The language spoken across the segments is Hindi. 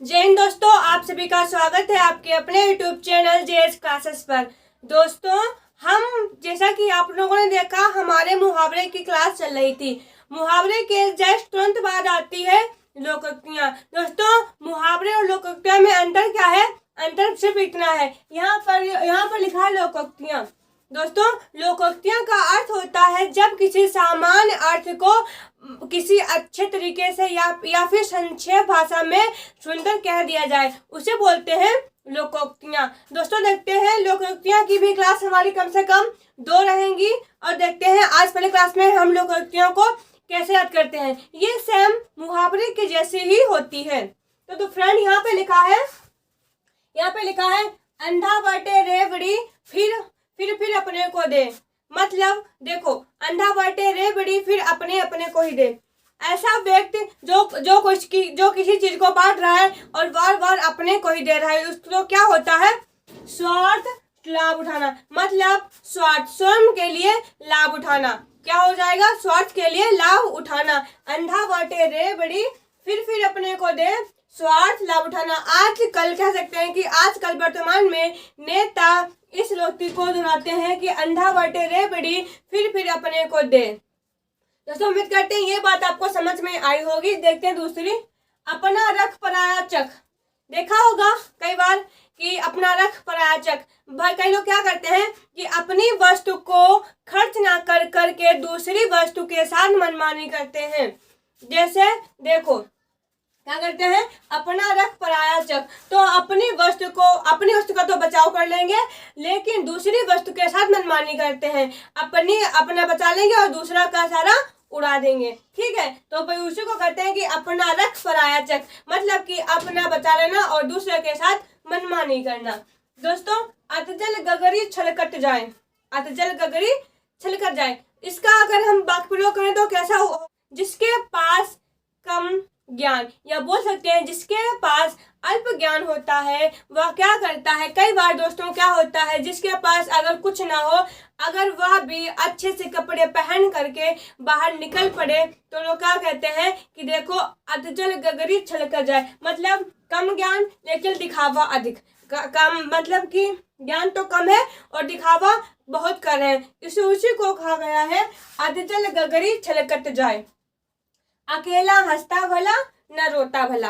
जय हिंद दोस्तों, आप सभी का स्वागत है आपके अपने यूट्यूब चैनल जेएस क्लासेस पर। दोस्तों, हम जैसा कि आप लोगों ने देखा, हमारे मुहावरे की क्लास चल रही थी। मुहावरे के जस्ट तुरंत बाद आती है लोकोक्तियाँ। दोस्तों, मुहावरे और लोकोक्तियाँ में अंतर क्या है? अंतर सिर्फ इतना है, यहाँ पर लिखा है लोकोक्तियाँ। दोस्तों, लोकोक्तियाँ का अर्थ होता है जब किसी सामान्य अर्थ को किसी अच्छे तरीके से या फिर संक्षेप भाषा में सुंदर कह दिया जाए, उसे बोलते हैं लोकोक्तियाँ। दोस्तों, देखते हैं लोकोक्तियाँ की भी क्लास हमारी कम से कम 2 रहेंगी और देखते हैं आज पहले क्लास में हम लोकोक्तियों को कैसे याद करते हैं। ये सेम मुहावरे के जैसी ही होती है। तो फ्रेंड, यहाँ पे लिखा है अंधा बाटे रेवड़ी फिर अपने को दे। मतलब देखो, अंधा बाटे रेवड़ी फिर अपने को ही दे। ऐसा व्यक्ति जो किसी चीज को बांट रहा है और बार बार अपने को ही दे रहा है, उसको क्या होता है? स्वार्थ लाभ उठाना। मतलब स्वार्थ, स्वयं के लिए लाभ उठाना। क्या हो जाएगा? स्वार्थ के लिए लाभ उठाना। अंधा बाटे रेवड़ी फिर अपने को दे, स्वार्थ लाभ उठाना। आजकल कह सकते हैं कि आजकल वर्तमान में नेता इस लोकोक्ति को दोहराते हैं कि अंधा बाटे रेवड़ी फिर अपने को दे। दोस्तों, उम्मीद करते हैं ये बात आपको समझ में आई होगी। देखते हैं दूसरी, अपना रख पराया चख। देखा होगा कई बार कि अपना रख पराया चख। कई लोग क्या करते हैं कि अपनी वस्तु को खर्च ना कर करके दूसरी वस्तु के साथ मनमानी करते हैं। जैसे देखो, क्या करते हैं? अपना रख पराया चख। तो अपनी वस्तु का तो बचाव कर लेंगे, लेकिन दूसरी वस्तु के साथ मनमानी करते हैं। अपना बचा लेंगे और दूसरा का सारा उड़ा देंगे। ठीक है, तो भाई उसी को कहते हैं कि अपना रख पराया चख। मतलब कि अपना बचा लेना और दूसरे के साथ मनमानी करना। दोस्तों, अतजल गगरी छलकट जाए। अतजल गगरी छलकट जाए, इसका अगर हम वाक्य प्रयोग करें तो कैसा हो? जिसके पास कम ज्ञान, या बोल सकते हैं जिसके पास अल्प ज्ञान होता है वह क्या करता है? कई बार दोस्तों क्या होता है, जिसके पास अगर कुछ ना हो, अगर वह भी अच्छे से कपड़े पहन करके बाहर निकल पड़े तो लोग क्या कहते हैं कि देखो अधजल गगरी छलक जाए। मतलब कम ज्ञान लेकिन दिखावा अधिक। कम मतलब कि ज्ञान तो कम है और दिखावा बहुत कर है, उसी को कहा गया है अधजल गगरी छलकट जाए। अकेला हंसता भला न रोता भला।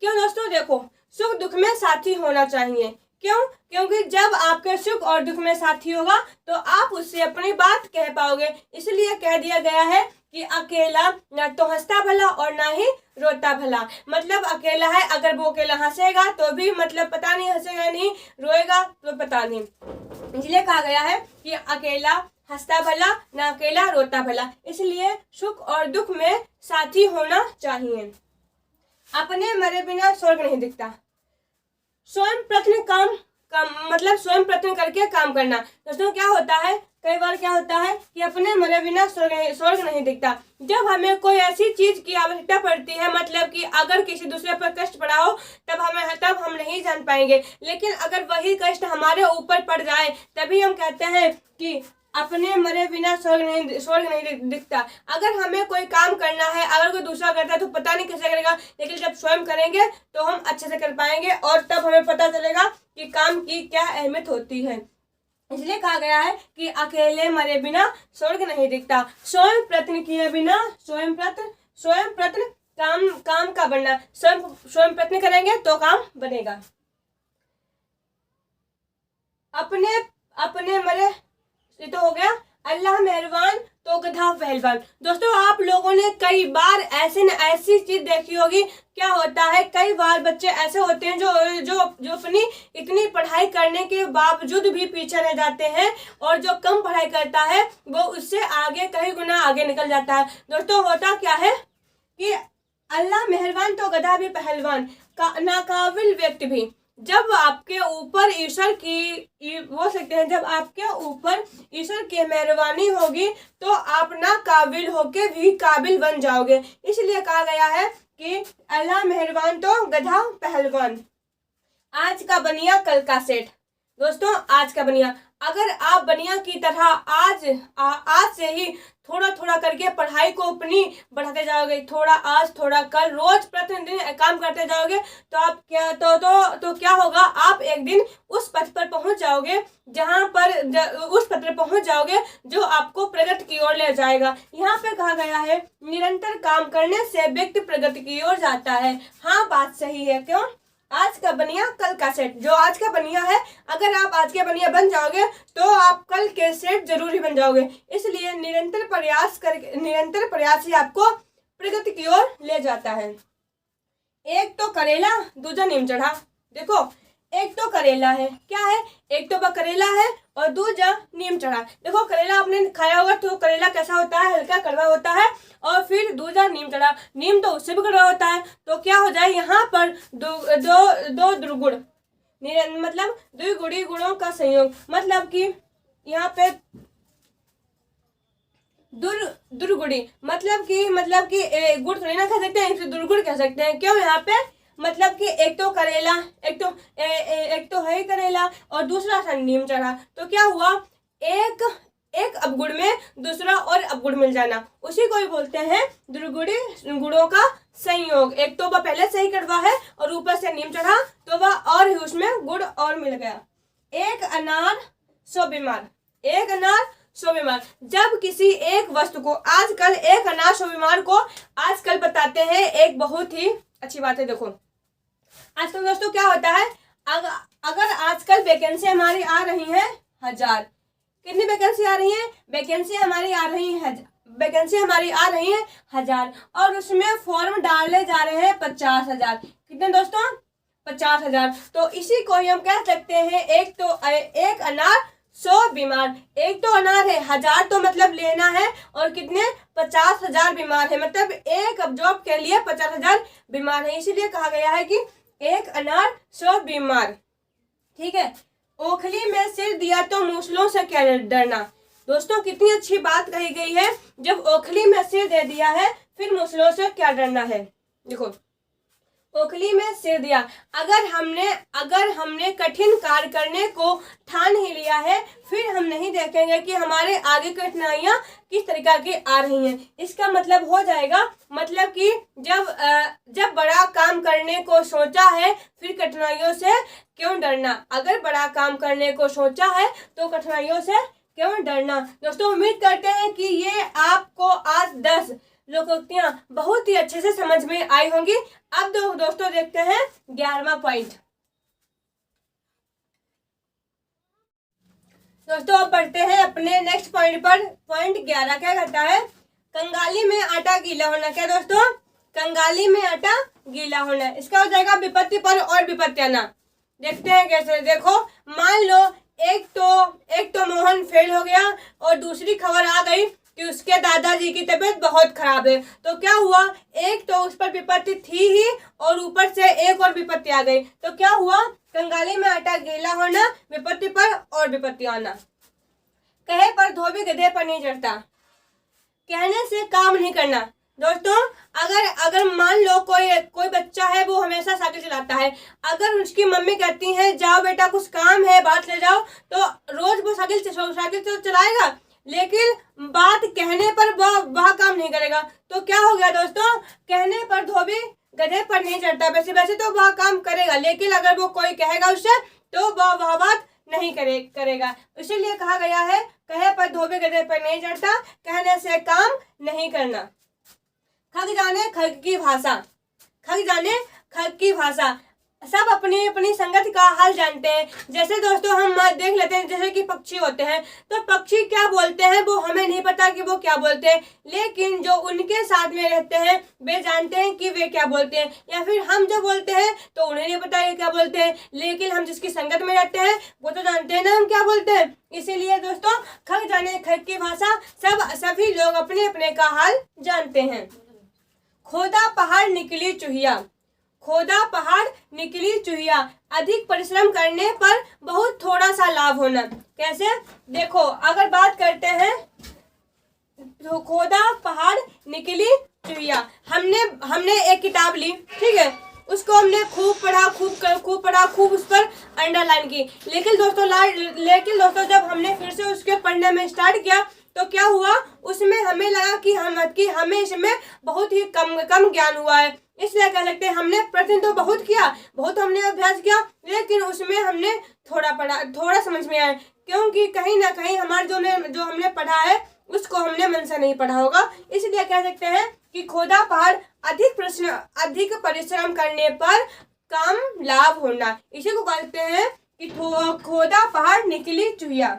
क्यों दोस्तों? देखो, सुख दुख में साथी होना चाहिए। क्यों? क्योंकि जब आपके सुख और दुख में साथी होगा तो आप उससे अपनी बात कह पाओगे। इसलिए कह दिया गया है कि अकेला न तो हंसता भला और ना ही रोता भला। मतलब अकेला है, अगर वो अकेला हंसेगा तो भी मतलब पता नहीं हंसेगा नहीं, रोएगा तो पता नहीं। इसलिए कहा गया है कि अकेला हंसता भला न अकेला रोता भला। इसलिए सुख और दुख में साथी होना चाहिए। अपने मरे बिना स्वर्ग नहीं दिखता। स्वयं प्रयत्न मतलब स्वयं प्रयत्न करके काम करना। दोस्तों, क्या होता है, कई बार क्या होता है कि अपने मरे बिना स्वर्ग नहीं दिखता। जब हमें कोई ऐसी चीज की आवश्यकता पड़ती है, मतलब कि अगर किसी दूसरे पर कष्ट पड़ा हो तब हम नहीं जान पाएंगे, लेकिन अगर वही कष्ट हमारे ऊपर पड़ जाए तभी हम कहते हैं कि अपने मरे बिना स्वर्ग नहीं दिखता। अगर हमें कोई काम करना है, अगर कोई दूसरा करता है तो पता नहीं कैसे करेगा, लेकिन जब स्वयं करेंगे तो हम अच्छे से कर पाएंगे और तब हमें पता चलेगा कि काम की क्या अहमियत होती है। इसलिए कहा गया है कि अकेले मरे बिना स्वर्ग नहीं दिखता। स्वयं प्रयत्न किए बिना स्वयं प्रयत्न काम का बनना। स्वयं प्रयत्न करेंगे तो काम बनेगा। अपने मरे, ये तो हो गया। अल्लाह मेहरबान तो गधा पहलवान। दोस्तों, आप लोगों ने कई बार ऐसी चीज देखी होगी। क्या होता है, कई बार बच्चे ऐसे होते हैं जो अपनी इतनी पढ़ाई करने के बावजूद भी पीछे रह जाते हैं, और जो कम पढ़ाई करता है वो उससे आगे कई गुना आगे निकल जाता है। दोस्तों, होता क्या है कि अल्लाह मेहरबान तो गधा भी पहलवान, नाकाबिल व्यक्ति भी। जब आपके ऊपर ईश्वर की मेहरबानी होगी तो आप ना काबिल होके भी काबिल बन जाओगे। इसलिए कहा गया है कि अल्लाह मेहरबान तो गधा पहलवान। आज का बनिया कल का सेठ। दोस्तों, आज का बनिया, अगर आप बनिया की तरह आज से ही थोड़ा थोड़ा करके पढ़ाई को अपनी बढ़ाते जाओगे, थोड़ा आज थोड़ा कल, रोज प्रतिदिन काम करते जाओगे, तो आप क्या तो क्या होगा, आप एक दिन उस पथ पर पहुंच जाओगे उस पथ पर पहुंच जाओगे जो आपको प्रगति की ओर ले जाएगा। यहाँ पे कहा गया है निरंतर काम करने से व्यक्ति प्रगति की ओर जाता है। हाँ, बात सही है। क्यों? आज का बनिया कल का सेठ। जो आज का बनिया है, अगर आप आज के बनिया बन जाओगे तो आप कल के सेठ जरूर ही बन जाओगे। इसलिए निरंतर प्रयास ही आपको प्रगति की ओर ले जाता है। एक तो करेला दूजा नीम चढ़ा। देखो, एक तो करेला है, क्या है, एक तो करेला है और दूजा नीम चढ़ा। देखो, करेला आपने खाया होगा तो करेला कैसा होता है, हल्का कड़वा होता है। और फिर दूजा नीम चढ़ा, नीम तो उससे भी कड़वा होता है। तो क्या हो जाए, यहाँ पर दो दुर्गुण, मतलब द्विगुणी गुणों का संयोग, मतलब कि यहाँ पे दुर्गुणी मतलब कि गुड़ थोड़ी ना कह सकते हैं, इसे दुर्गुण कह सकते हैं। क्यों? यहाँ पे मतलब कि एक तो करेला, एक तो है करेला और दूसरा सा नीम चढ़ा, तो क्या हुआ, एक अवगुण में दूसरा और अवगुण मिल जाना, उसी को ही बोलते हैं द्विगुणी गुणों का संयोग। एक तो वह पहले से ही कड़वा है और ऊपर से नीम चढ़ा, तो वह और ही उसमें गुड़ और मिल गया। एक अनार सौ बीमार, एक अनार सौ बीमार। जब किसी एक वस्तु को आजकल, एक अनार सौ बीमार को आजकल बताते हैं, एक बहुत ही अच्छी बात है। देखो, आजकल दोस्तों क्या होता है, अगर आजकल वैकेंसी हमारी आ रही है 1000, कितनी वैकेंसी आ रही है, वैकेंसी हमारी आ रही है 1000 और उसमें फॉर्म डाले जा रहे हैं 50,000। कितने दोस्तों? 50,000। तो इसी को ही हम कह सकते हैं एक अनार 100 बीमार। एक तो अनार है, 1000 तो मतलब लेना है, और कितने, 50,000 बीमार है, मतलब एक जॉब के लिए 50,000 बीमार है। इसीलिए कहा गया है कि एक अनार 100 बीमार। ठीक है। ओखली में सिर दिया तो मूसलों से क्या डरना। दोस्तों, कितनी अच्छी बात कही गई है, जब ओखली में सिर दे दिया है फिर मूसलों से क्या डरना है। देखो, ओखली में सिर दिया, अगर हमने कठिन कार्य करने को ठान ही लिया है, फिर हम नहीं देखेंगे कि हमारे आगे कठिनाइयां किस तरीके की आ रही हैं। इसका मतलब हो जाएगा, मतलब कि जब बड़ा काम करने को सोचा है फिर कठिनाइयों से क्यों डरना। अगर बड़ा काम करने को सोचा है तो कठिनाइयों से क्यों डरना। दोस्तों, उम्मीद करते हैं कि ये आपको आज 10 लोकोक्तियां बहुत ही अच्छे से समझ में आई होंगी। अब दोस्तों देखते हैं 11वां पॉइंट। दोस्तों, अब बढ़ते हैं अपने नेक्स्ट पॉइंट पर। पॉइंट 11 क्या कहता है, कंगाली में आटा गीला होना। क्या दोस्तों? कंगाली में आटा गीला होना। इसका हो जाएगा विपत्ति पर और विपत्ति आना। देखते हैं कैसे। देखो, मान लो एक तो मोहन फेल हो गया और दूसरी खबर आ गई कि उसके दादाजी की तबीयत बहुत खराब है। तो क्या हुआ, एक तो उस पर विपत्ति थी ही और ऊपर से एक और विपत्ति आ गई। तो क्या हुआ, कंगाली में आटा गीला होना, विपत्ति पर और विपत्ति आना। कहे पर धोबी गधे पर नहीं चढ़ता, कहने से काम नहीं करना। दोस्तों, अगर मान लो कोई बच्चा है, वो हमेशा साइकिल चलाता है, अगर उसकी मम्मी कहती है जाओ बेटा कुछ काम है बात ले जाओ, तो रोज वो साइकिल तो चलाएगा, लेकिन बात कहने पर वह काम नहीं करेगा। तो क्या हो गया दोस्तों, कहने पर धोबी गधे पर नहीं चढ़ता। वैसे तो वह काम करेगा, लेकिन अगर वो कोई कहेगा उससे तो वह बात नहीं करेगा। इसीलिए कहा गया है, कहे पर धोबी गधे पर नहीं चढ़ता, कहने से काम नहीं करना। खग जाने खग की भाषा। सब अपनी अपनी संगत का हाल जानते हैं। जैसे दोस्तों हम देख लेते हैं, जैसे कि पक्षी होते हैं, तो पक्षी क्या बोलते हैं वो हमें नहीं पता कि वो क्या बोलते हैं, लेकिन जो उनके साथ में रहते हैं वे जानते हैं कि वे क्या बोलते हैं। या फिर हम जो बोलते हैं तो उन्हें नहीं पता ये क्या बोलते हैं, लेकिन हम जिसकी संगत में रहते हैं वो तो जानते हैं ना हम क्या बोलते हैं। इसीलिए दोस्तों, खग जाने खग की भाषा, सभी लोग अपने अपने का हाल जानते हैं। खोदा पहाड़ निकली चूहिया। अधिक परिश्रम करने पर बहुत थोड़ा सा लाभ होना। कैसे? देखो, अगर बात करते हैं तो खोदा पहाड़ निकली चूहिया, हमने एक किताब ली, ठीक है, उसको हमने खूब पढ़ा, खूब पढ़ा, खूब उस पर अंडरलाइन की। लेकिन दोस्तों जब हमने फिर से उसके पढ़ने में स्टार्ट किया तो क्या हुआ, उसमें हमें लगा कि हमें इसमें बहुत ही कम ज्ञान हुआ है। इसलिए कह सकते हैं हमने प्रश्न तो बहुत किया, बहुत हमने अभ्यास किया, लेकिन उसमें हमने थोड़ा पढ़ा, थोड़ा समझ में आया, क्योंकि कहीं ना कहीं हमारे जो हमने पढ़ा है उसको हमने मन से नहीं पढ़ा होगा। इसलिए कह सकते हैं कि खोदा पहाड़ अधिक परिश्रम करने पर कम लाभ होना, इसी को कहते हैं कि खोदा पहाड़ निकली चुहिया।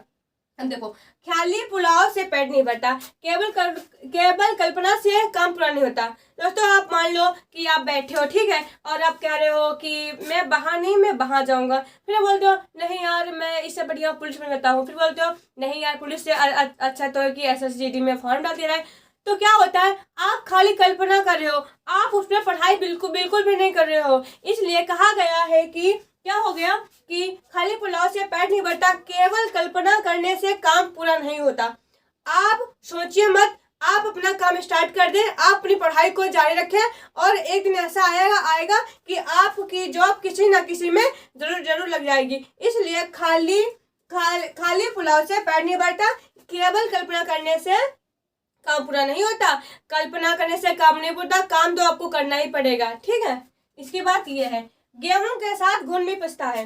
अब देखो, ख्याली पुलाव से पेट नहीं भरता, केवल कल्पना से काम पूरा नहीं होता। दोस्तों आप मान लो कि आप बैठे हो, ठीक है, और आप कह रहे हो कि मैं वहां जाऊंगा, फिर बोलते हो नहीं यार मैं इससे बढ़िया पुलिस में रहता हूँ, फिर बोलते हो नहीं यार पुलिस से अच्छा तो है कि SSGD में फॉर्म डाल दे रहा है। तो क्या होता है, आप खाली कल्पना कर रहे हो, आप उसमें पढ़ाई बिल्कुल भी नहीं कर रहे हो। इसलिए कहा गया है कि क्या हो गया कि खाली पुलाव से पेट नहीं भरता, केवल कल्पना करने से काम पूरा नहीं होता। आप सोचिए मत, आप अपना काम स्टार्ट कर दें, आप अपनी पढ़ाई को जारी रखें और एक दिन ऐसा आएगा कि आपकी जॉब किसी ना किसी में जरूर लग जाएगी। इसलिए खाली पुलाव से पेट नहीं भरता, केवल कल्पना करने से काम पूरा नहीं होता। कल्पना करने से काम नहीं होता, काम तो आपको करना ही पड़ेगा, ठीक है। इसकी बात यह है, गेहूं के साथ घुन भी पिसता है,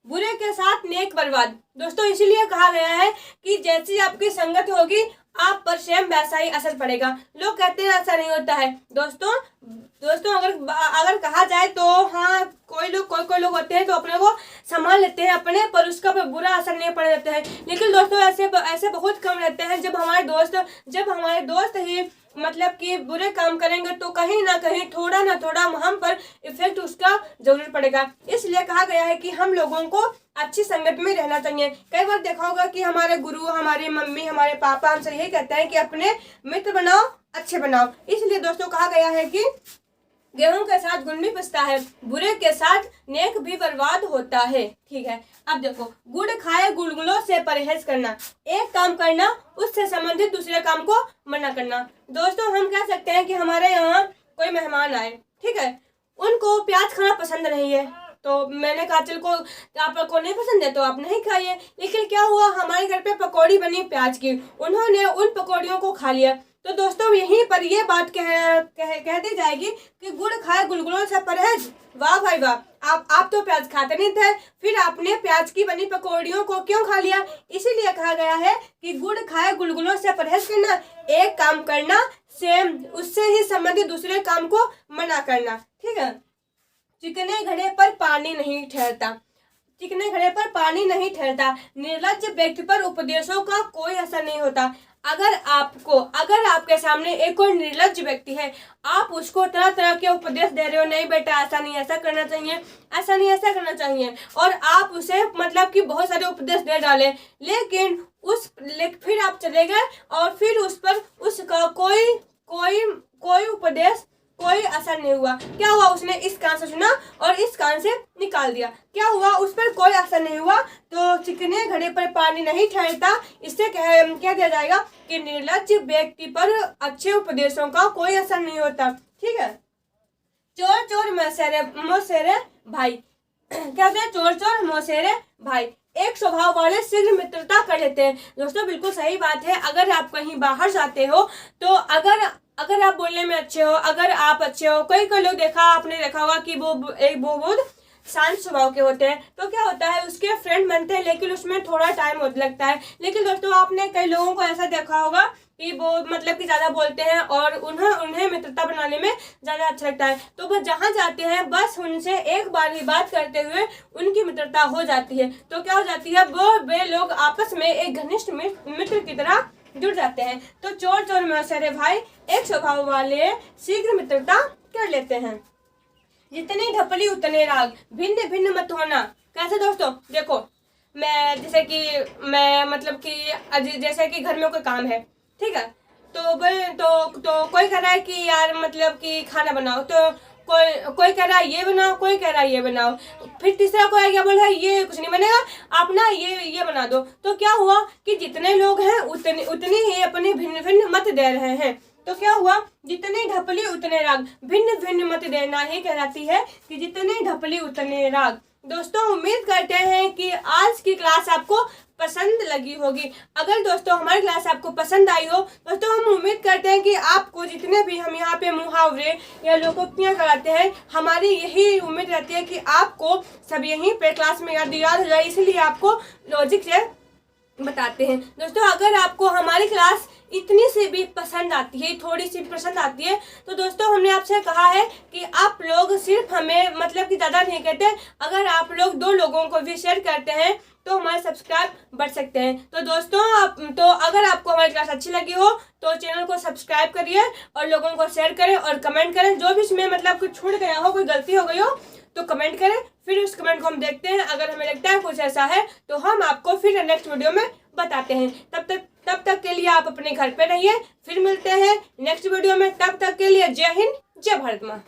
बुरे के साथ नेक बर्बाद। दोस्तों इसीलिए कहा गया है कि जैसी आपकी संगत होगी आप पर सेम वैसा ही असर पड़ेगा। लोग कहते हैं ऐसा नहीं होता है। दोस्तों अगर कहा जाए तो हाँ, कोई लोग होते हैं तो अपने को संभाल लेते हैं अपने, पर उसका बुरा असर नहीं पड़ जाता है। लेकिन दोस्तों ऐसे बहुत कम रहते हैं। जब हमारे दोस्त ही मतलब कि बुरे काम करेंगे तो कहीं ना कहीं थोड़ा ना थोड़ा हम पर इफेक्ट उसका जरूर पड़ेगा। इसलिए कहा गया है कि हम लोगों को अच्छी संगत में रहना चाहिए। कई बार देखा होगा कि हमारे गुरु, हमारी मम्मी, हमारे पापा हमसे यही कहते हैं कि अपने मित्र बनाओ, अच्छे बनाओ। इसलिए दोस्तों कहा गया है कि गेहूं के साथ गुण भी पिसता है, बुरे के साथ नेक भी बर्बाद होता है, ठीक है। अब देखो, गुड़ खाए गुलगुलों से परहेज करना, एक काम करना उससे संबंधित दूसरे काम को मना करना। दोस्तों हम कह सकते हैं कि हमारे यहाँ कोई मेहमान आए, ठीक है, उनको प्याज खाना पसंद नहीं है, तो मैंने कहा चल को आपको नहीं पसंद है तो आप नहीं खाइए। लेकिन क्या हुआ, हमारे घर पे पकौड़ी बनी प्याज की, उन्होंने उन पकौड़ियों को खा लिया। तो दोस्तों यहीं पर ये बात कह दी जाएगी कि गुड़ खाए गुलगुलों से परहेज। वाह भाई वाह, आप तो प्याज खाते नहीं थे, फिर आपने प्याज की बनी पकौड़ियों को क्यों खा लिया। इसीलिए कहा गया है कि गुड़ खाए गुलगुलों से परहेज करना, एक काम करना, सेम उससे ही संबंधित दूसरे काम को मना करना, ठीक है। चिकने घड़े पर पानी नहीं ठहरता, चिकने घड़े पर पानी नहीं ठहरता। निर्लज्ज व्यक्ति पर उपदेशों का कोई असर नहीं होता। अगर आपके सामने एक कोई निर्लज्ज व्यक्ति है, आप उसको तरह तरह के उपदेश दे रहे हो, नहीं बेटा ऐसा नहीं ऐसा करना चाहिए, ऐसा नहीं ऐसा करना चाहिए, और आप उसे मतलब कि बहुत सारे उपदेश दे डाले, लेकिन फिर आप चले गए और फिर उस पर उसका कोई उपदेश कोई असर नहीं हुआ। क्या हुआ, उसने इस कान से सुना और इस कान से निकाल दिया, क्या हुआ, उस पर कोई असर नहीं हुआ। तो चिकने घड़े पर पानी नहीं ठहरता, इससे कह दिया जाएगा कि निर्लज्ज व्यक्ति पर अच्छे उपदेशों का कोई असर नहीं होता, ठीक है। चोर चोर मौसेरे भाई, क्या होता है, चोर चोर मौसेरे भाई, एक स्वभाव वाले शीघ्र मित्रता कर लेते हैं। दोस्तों बिल्कुल सही बात है। अगर आप कहीं बाहर जाते हो तो अगर आप बोलने में अच्छे हो, अगर आप अच्छे हो, कई लोग आपने देखा होगा कि वो बहुत शांत स्वभाव के होते हैं, तो क्या होता है उसके फ्रेंड बनते हैं, लेकिन उसमें थोड़ा टाइम लगता है। लेकिन दोस्तों आपने कई लोगों को ऐसा देखा होगा कि वो मतलब कि ज्यादा बोलते हैं और उन्हें मित्रता बनाने में ज्यादा अच्छा लगता है, तो वो जहाँ जाते हैं बस उनसे एक बार ही बात करते हुए उनकी मित्रता हो जाती है। तो क्या हो जाती है, वे लोग आपस में एक घनिष्ठ मित्र की तरह जुड़ जाते हैं। तो चोर चोर मौसेरे भाई, एक स्वभाव वाले शीघ्र मित्रता कर लेते हैं। जितनी ढपली उतने राग, भिन्न भिन्न मत होना। कैसे दोस्तों, देखो मैं जैसे कि घर में कोई काम है, ठीक है, तो कोई कह रहा है कि यार मतलब कि खाना बनाओ, तो कोई कह रहा है ये बनाओ, कोई कह रहा है ये बनाओ, फिर तीसरा कोई क्या बोल रहा है ये कुछ नहीं बनेगा, आप ना ये बना दो। तो क्या हुआ कि जितने लोग हैं उतनी ही अपनी भिन्न भिन्न मत दे रहे हैं। तो क्या हुआ, जितने ढपली उतने राग, भिन्न भिन्न मत देना ही कहलाती है कि जितने ढपली उतने राग। दोस्तों उम्मीद करते हैं कि आज की क्लास आपको पसंद लगी होगी। अगर दोस्तों हमारी क्लास आपको पसंद आई हो दोस्तों, हम उम्मीद करते हैं कि आपको जितने भी हम यहाँ पे मुहावरे या लोकोक्तियाँ कराते हैं, हमारी यही उम्मीद रहती है कि आपको सब यहीं पे क्लास में याद हो जाए, इसलिए आपको लॉजिक से बताते हैं। दोस्तों अगर आपको हमारी क्लास इतनी सी भी पसंद आती है, थोड़ी सी पसंद आती है, तो दोस्तों हमने आपसे कहा है कि आप लोग सिर्फ हमें मतलब कि ज़्यादा नहीं कहते, अगर आप लोग 2 लोगों को भी शेयर करते हैं तो हमारे सब्सक्राइब बढ़ सकते हैं। तो दोस्तों अगर आपको हमारी क्लास अच्छी लगी हो तो चैनल को सब्सक्राइब करिए और लोगों को शेयर करें और कमेंट करें। जो भी इसमें मतलब कुछ छूट गया हो, कोई गलती हो गई हो तो कमेंट करें, फिर उस कमेंट को हम देखते हैं। अगर हमें लगता है कुछ ऐसा है तो हम आपको फिर नेक्स्ट वीडियो में बताते हैं। तब तक के लिए आप अपने घर पे रहिए, फिर मिलते हैं नेक्स्ट वीडियो में। तब तक के लिए जय हिंद, जय भारत माँ।